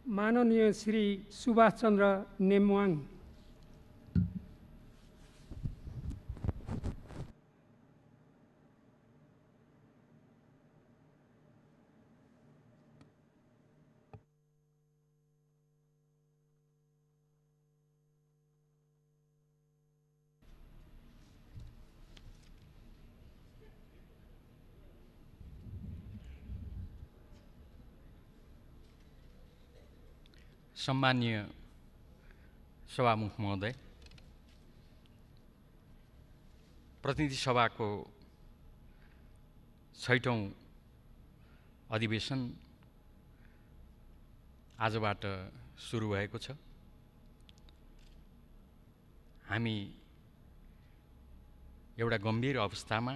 माननीय श्री सुभाष चन्द्र नेमवाङ, सम्माननीय सभामुख महोदय, प्रतिनिधि सभाको 6औं अधिवेशन आजबाट सुरु भएको छ। हामी एउटा गम्भीर अवस्थामा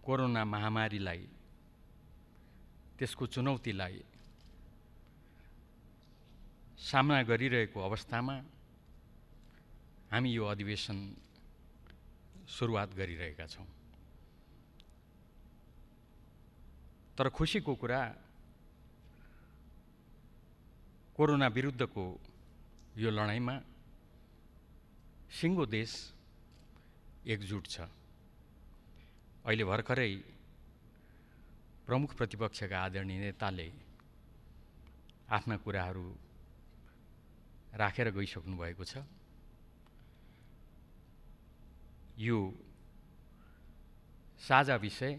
कोरोना महामारीलाई, त्यसको चुनौतीलाई सामना गरिरहेको अवस्थामा हामी यो अधिवेशन सुरुवात गरिरहेका छौँ। तर खुसीको कुरा, कोरोना विरुद्धको यो लडाईँमा सिङ्गो देश एकजुट छ। अहिले भर्खरै प्रमुख प्रतिपक्षका आदरणीय नेताले आफ्ना कुराहरू राखेर गइसक्नु भएको छ। यो साझा विषय,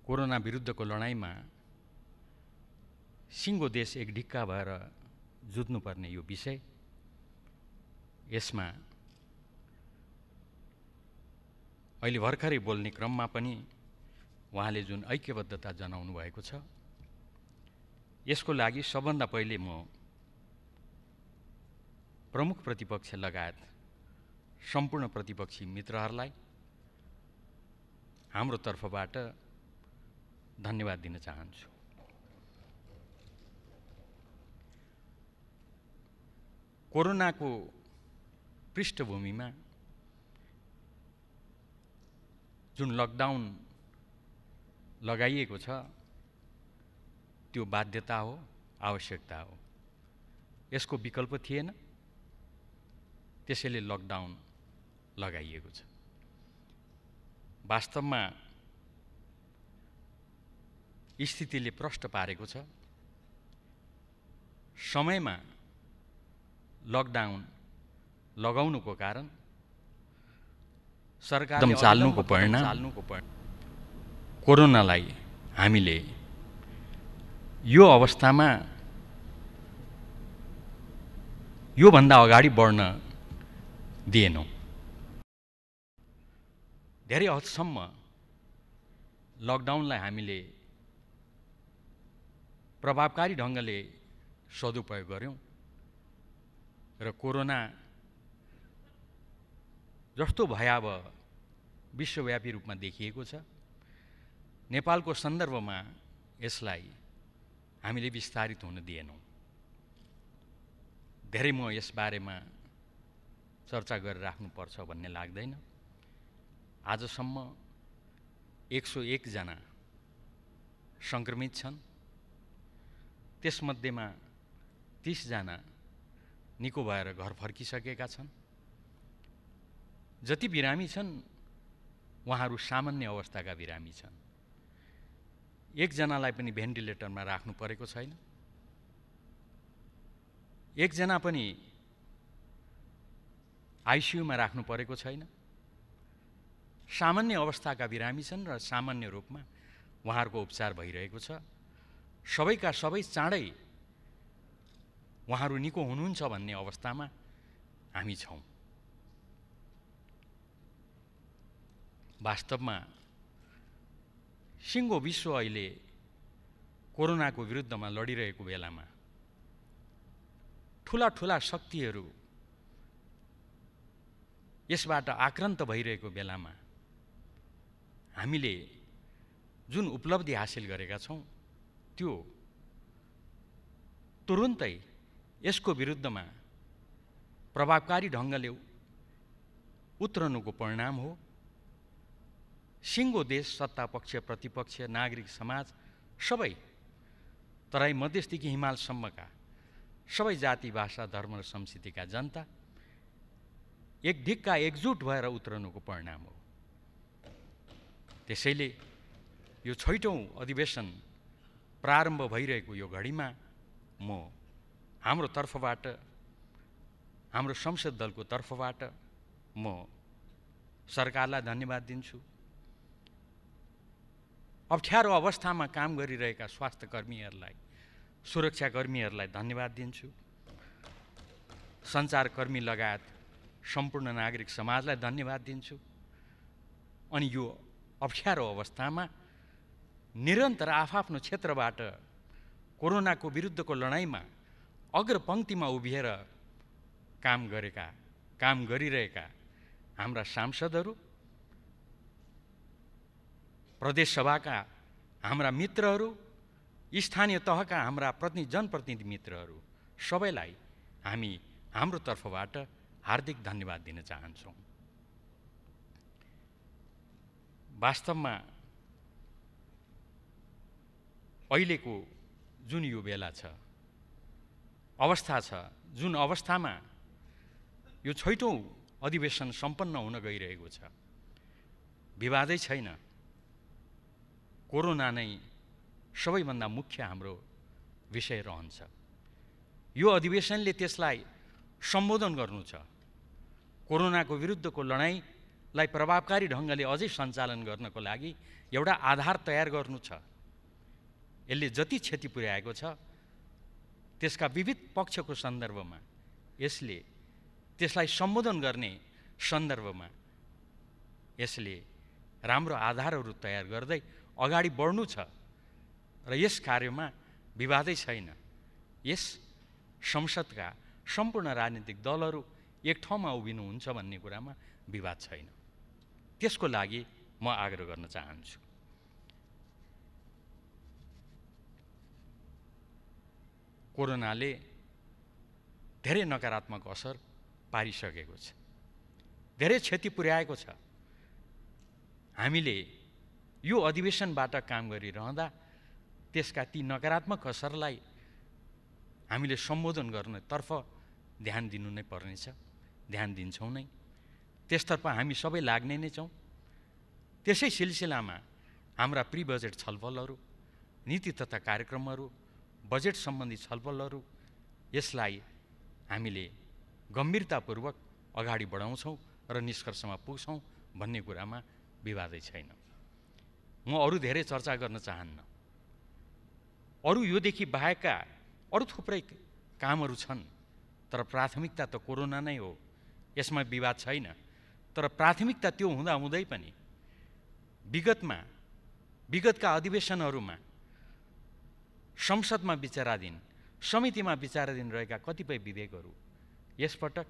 कोरोना विरुद्धको लडाईँमा सिङ्गो देश एक ढिक्का भएर जुट्नुपर्ने यो विषय, यसमा अहिले भर्खरै बोल्ने क्रममा पनि उहाँले जुन ऐक्यबद्धता जनाउनु भएको छ, यसको लागि सबभन्दा पहिले म प्रमुख प्रतिपक्ष लगायत सम्पूर्ण प्रतिपक्षी मित्रहरूलाई हाम्रो तर्फबाट धन्यवाद दिन चाहन्छु। कोरोनाको पृष्ठभूमिमा जुन लकडाउन लगाइएको छ, त्यो बाध्यता हो, आवश्यकता हो। यसको विकल्प थिएन, त्यसैले लकडाउन लगाइएको छ। वास्तवमा स्थितिले प्रष्ट पारेको छ, समयमा लकडाउन लगाउनुको कारण सरकारले चाल्नुको परिणाम कोरोनालाई हामीले यो अवस्थामा योभन्दा अगाडि बढ्न दिएनौँ। धेरै हदसम्म लकडाउनलाई हामीले प्रभावकारी ढङ्गले सदुपयोग गर्यौँ र कोरोना जस्तो भयावह विश्वव्यापी रूपमा देखिएको छ, नेपालको सन्दर्भमा यसलाई हामीले विस्तारित हुन दिएनौँ। धेरै म यस बारेमा चर्चा गरेर राख्नुपर्छ भन्ने लाग्दैन। आजसम्म 101 जना सङ्क्रमित छन्, त्यसमध्येमा 30 जना निको भएर घर फर्किसकेका छन्। जति बिरामी छन् उहाँहरू सामान्य अवस्थाका बिरामी छन्। एकजनालाई पनि भेन्टिलेटरमा राख्नु परेको छैन, एकजना पनि आइसियुमा राख्नु परेको छैन। सामान्य अवस्थाका बिरामी छन् र सामान्य रूपमा उहाँहरूको उपचार भइरहेको छ। सबैका सबै चाँडै उहाँहरू निको हुनुहुन्छ भन्ने अवस्थामा हामी छौँ। वास्तवमा सिङ्गो विश्व अहिले कोरोनाको विरुद्धमा लडिरहेको बेलामा ठुला ठुला शक्तिहरू यसबाट आक्रान्त भइरहेको बेलामा हामीले जुन उपलब्धि हासिल गरेका छौँ, त्यो तुरुन्तै यसको विरुद्धमा प्रभावकारी ढङ्गले उत्रनुको परिणाम हो। सिङ्गो देश, सत्ता पक्ष, प्रतिपक्ष, नागरिक समाज सबै तराई मधेसदेखि हिमालसम्मका सबै जाति भाषा धर्म र संस्कृतिका जनता एक ढिक्का एकजुट भएर उत्रनुको परिणाम हो। त्यसैले यो 6औं अधिवेशन प्रारम्भ भइरहेको यो घडीमा म हाम्रो तर्फबाट, हाम्रो संसद दलको तर्फबाट म सरकारलाई धन्यवाद दिन्छु। अप्ठ्यारो अवस्थामा काम गरिरहेका स्वास्थ्यकर्मीहरूलाई, सुरक्षाकर्मीहरूलाई धन्यवाद दिन्छु। सञ्चारकर्मी लगायत सम्पूर्ण नागरिक समाजलाई धन्यवाद दिन्छु। अनि यो अप्ठ्यारो अवस्थामा निरन्तर आफआफ्नो क्षेत्रबाट कोरोनाको विरुद्धको लडाइँमा अग्रपङ्क्तिमा उभिएर काम गरिरहेका हाम्रा सांसदहरू, प्रदेशसभाका हाम्रा मित्रहरू, स्थानीय तहका हाम्रा जनप्रतिनिधि मित्रहरू सबैलाई हामी हाम्रो तर्फबाट हार्दिक धन्यवाद दिन चाहन्छौँ। वास्तवमा अहिलेको जुन यो बेला छ, अवस्था छ, जुन अवस्थामा यो 6औं अधिवेशन सम्पन्न हुन गइरहेको छ, विवादै छैन। कोरोना नै सबैभन्दा मुख्य हाम्रो विषय रहन्छ। यो अधिवेशनले त्यसलाई सम्बोधन गर्नु छ। कोरोनाको विरुद्धको लडाइँलाई प्रभावकारी ढङ्गले अझै सञ्चालन गर्नको लागि एउटा आधार तयार गर्नु छ। यसले जति क्षति पुर्याएको छ त्यसका विविध पक्षको सन्दर्भमा, यसले त्यसलाई सम्बोधन गर्ने सन्दर्भमा यसले राम्रो आधारहरू तयार गर्दै अगाडि बढ्नु छ र यस कार्यमा विवादै छैन। यस संसदका सम्पूर्ण राजनीतिक दलहरू एक ठाउँमा उभिनुहुन्छ भन्ने कुरामा विवाद छैन। त्यसको लागि म आग्रह गर्न चाहन्छु। कोरोनाले धेरै नकारात्मक असर पारिसकेको छ, धेरै क्षति पुर्याएको छ। हामीले यो अधिवेशनबाट काम गरिरहँदा त्यसका ती नकारात्मक असरलाई हामीले सम्बोधन गर्नेतर्फ ध्यान दिनु नै पर्नेछ, ध्यान दिन्छौँ नै। त्यसतर्फ हामी सबै लाग्ने नै छौँ। त्यसै सिलसिलामा हाम्रा प्री बजेट छलफलहरू, नीति तथा कार्यक्रमहरू, बजेट सम्बन्धी छलफलहरू, यसलाई हामीले गम्भीरतापूर्वक अगाडि बढाउँछौँ र निष्कर्षमा पुग्छौँ भन्ने कुरामा विवादै छैन। म अरू धेरै चर्चा गर्न चाहन्न। अरू योदेखि बाहेकका अरू थुप्रै कामहरू छन्, तर प्राथमिकता त कोरोना नै हो, यसमा विवाद छैन। तर प्राथमिकता त्यो हुँदाहुँदै पनि विगतका अधिवेशनहरूमा संसदमा विचाराधीन, समितिमा विचाराधीन रहेका कतिपय विधेयकहरू यसपटक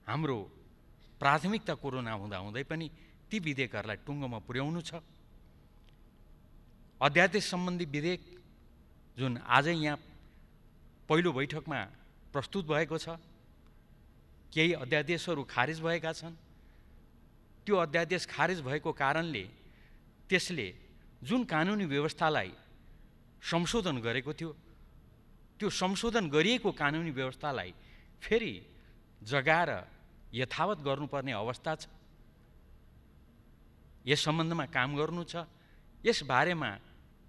हाम्रो प्राथमिकता कोरोना हुँदाहुँदै पनि ती विधेयकहरूलाई टुङ्गोमा पुर्याउनु छ। अध्यादेश सम्बन्धी विधेयक जुन आजै यहाँ पहिलो बैठकमा प्रस्तुत भएको छ, केही अध्यादेशहरू खारेज भएका छन्। त्यो अध्यादेश खारेज भएको कारणले त्यसले जुन कानुनी व्यवस्थालाई संशोधन गरेको थियो, त्यो संशोधन गरिएको कानुनी व्यवस्थालाई फेरि जगाएर यथावत गर्नुपर्ने अवस्था छ। यस सम्बन्धमा काम गर्नु छ। यस बारेमा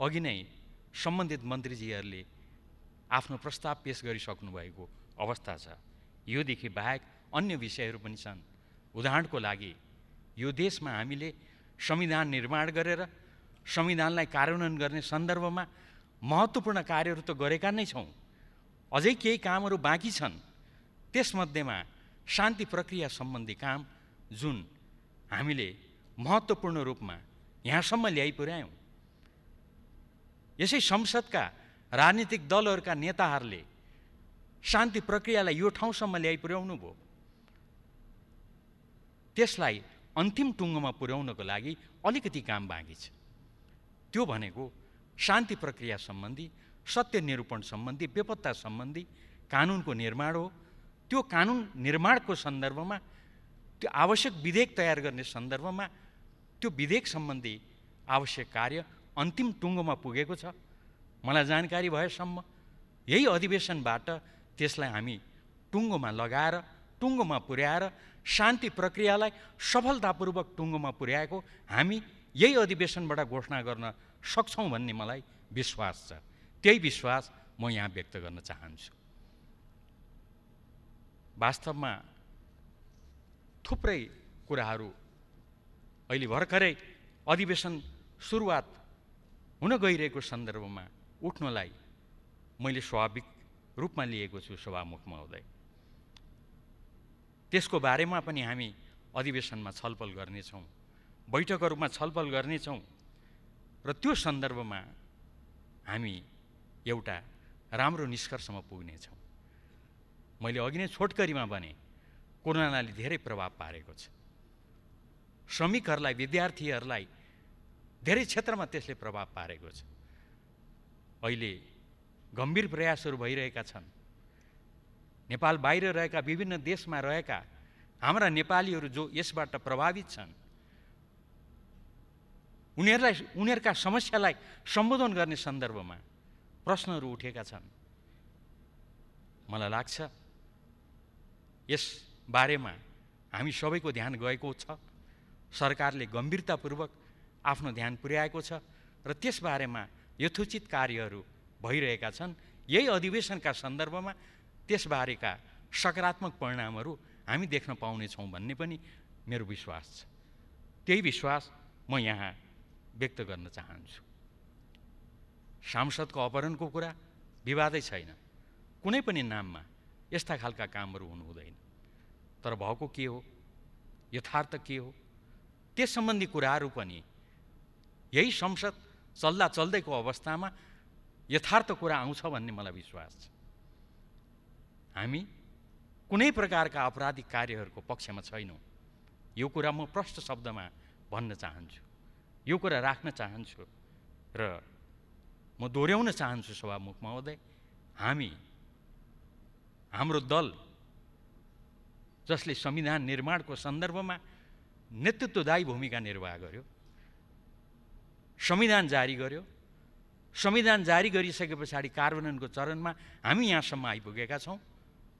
अघि नै सम्बन्धित मन्त्रीजीहरूले आफ्नो प्रस्ताव पेश गरिसक्नु भएको अवस्था छ। योदेखि बाहेक अन्य विषयहरू पनि छन्। उदाहरणको लागि यो देशमा हामीले संविधान निर्माण गरेर संविधानलाई कार्यान्वयन गर्ने सन्दर्भमा महत्त्वपूर्ण कार्यहरू त गरेका नै छौँ। अझै केही कामहरू बाँकी छन्। त्यसमध्येमा शान्ति प्रक्रिया सम्बन्धी काम जुन हामीले महत्त्वपूर्ण रूपमा यहाँसम्म ल्याइ पुर्यायौँ। यसै संसदका राजनीतिक दलहरूका नेताहरूले शान्ति प्रक्रियालाई यो ठाउँसम्म ल्याइ पुर्याउनु भयो। त्यसलाई अन्तिम टुङ्गोमा पुर्याउनको लागि अलिकति काम बाँकी छ। त्यो भनेको शान्ति प्रक्रिया सम्बन्धी, सत्य निरूपण सम्बन्धी, बेपत्ता सम्बन्धी कानुनको निर्माण हो। त्यो कानुन निर्माणको सन्दर्भमा, त्यो आवश्यक विधेयक तयार गर्ने सन्दर्भमा त्यो विधेयक सम्बन्धी आवश्यक कार्य अन्तिम टुङ्गोमा पुगेको छ। मलाई जानकारी भएसम्म यही अधिवेशनबाट त्यसलाई हामी टुङ्गोमा लगाएर, टुङ्गोमा पुर्याएर शान्ति प्रक्रियालाई सफलतापूर्वक टुङ्गोमा पुर्याएको हामी यही अधिवेशनबाट घोषणा गर्न सक्छौँ भन्ने मलाई विश्वास छ। त्यही विश्वास म यहाँ व्यक्त गर्न चाहन्छु। वास्तवमा थुप्रै कुराहरू अहिले भर्खरै अधिवेशन सुरुवात हुन गइरहेको सन्दर्भमा उठ्नलाई मैले स्वाभाविक रूपमा लिएको छु सभामुख महोदय। त्यसको बारेमा पनि हामी अधिवेशनमा छलफल गर्नेछौँ, बैठकहरूमा छलफल गर्नेछौँ र त्यो सन्दर्भमा हामी एउटा राम्रो निष्कर्षमा पुग्नेछौँ। मैले अघि नै छोटकरीमा भने कोरोनाले धेरै प्रभाव पारेको छ। श्रमिकहरूलाई, विद्यार्थीहरूलाई धेरै क्षेत्रमा त्यसले प्रभाव पारेको छ। अहिले गम्भीर प्रयासहरू भइरहेका छन्। नेपाल बाहिर रहेका, विभिन्न देशमा रहेका हाम्रा नेपालीहरू जो यसबाट प्रभावित छन्, उनीहरूका समस्यालाई सम्बोधन गर्ने सन्दर्भमा प्रश्नहरू उठेका छन्। मलाई लाग्छ यस बारेमा हामी सबैको ध्यान गएको छ। सरकारले गम्भीरतापूर्वक आफ्नो ध्यान पुर्याएको छ र त्यसबारेमा यथोचित कार्यहरू भइरहेका छन्। यही अधिवेशनका सन्दर्भमा त्यसबारेका सकारात्मक परिणामहरू हामी देख्न पाउनेछौँ भन्ने पनि मेरो विश्वास छ। त्यही विश्वास म यहाँ व्यक्त गर्न चाहन्छु। सांसदको अपहरणको कुरा विवादै छैन। कुनै पनि नाममा यस्ता खालका कामहरू हुनु हुँदैन। तर भएको के हो, यथार्थ के हो, त्यस सम्बन्धी कुराहरू पनि यही संसद चल्दैको अवस्थामा यथार्थ कुरा आउँछ भन्ने मलाई विश्वास छ। हामी कुनै प्रकारका आपराधिक कार्यहरूको पक्षमा छैनौँ। यो कुरा म प्रष्ट शब्दमा भन्न चाहन्छु, यो कुरा राख्न चाहन्छु र म दोहोऱ्याउन चाहन्छु सभामुख महोदय, हाम्रो दल जसले संविधान निर्माणको सन्दर्भमा नेतृत्वदायी भूमिका निर्वाह गर्यो, संविधान जारी गर्यो, संविधान जारी गरिसके पछाडि कार्यान्वयनको चरणमा हामी यहाँसम्म आइपुगेका छौँ।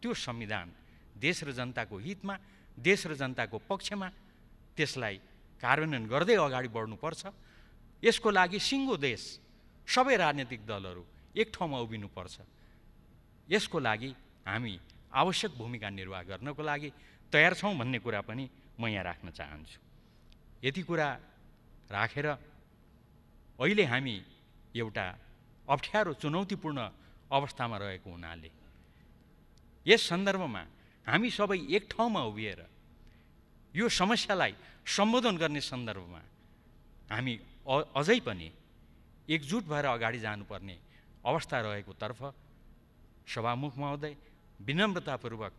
त्यो संविधान देश र जनताको हितमा, देश र जनताको पक्षमा त्यसलाई कार्यान्वयन गर्दै अगाडि बढ्नुपर्छ। यसको लागि सिङ्गो देश, सबै राजनीतिक दलहरू एक ठाउँमा उभिनुपर्छ। यसको लागि हामी आवश्यक भूमिका निर्वाह गर्नको लागि तयार छौँ भन्ने कुरा पनि म यहाँ राख्न चाहन्छु। यति कुरा राखेर अहिले हामी एउटा अप्ठ्यारो, चुनौतीपूर्ण अवस्थामा रहेको हुनाले यस सन्दर्भमा हामी सबै एक ठाउँमा उभिएर यो समस्यालाई सम्बोधन गर्ने सन्दर्भमा हामी अझै पनि एकजुट भएर अगाडि जानुपर्ने अवस्था रहेको तर्फ सभामुख महोदय विनम्रतापूर्वक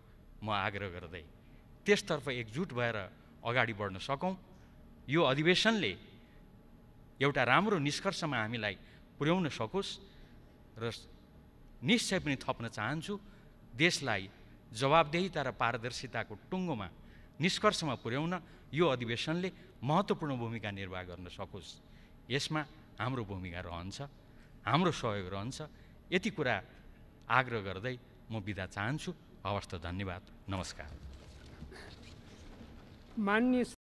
म आग्रह गर्दै त्यसतर्फ एकजुट भएर अगाडि बढ्न सकौँ। यो अधिवेशनले एउटा राम्रो निष्कर्षमा हामीलाई पुर्याउन सकोस् र निश्चय पनि थप्न चाहन्छु, देशलाई जवाबदेहिता र पारदर्शिताको टुङ्गोमा निष्कर्षमा पुर्याउन यो अधिवेशनले महत्त्वपूर्ण भूमिका निर्वाह गर्न सकोस्। यसमा हाम्रो भूमिका रहन्छ, हाम्रो सहयोग रहन्छ। यति कुरा आग्रह गर्दै म बिदा चाहन्छु। हवस् त, धन्यवाद, नमस्कार। माननीय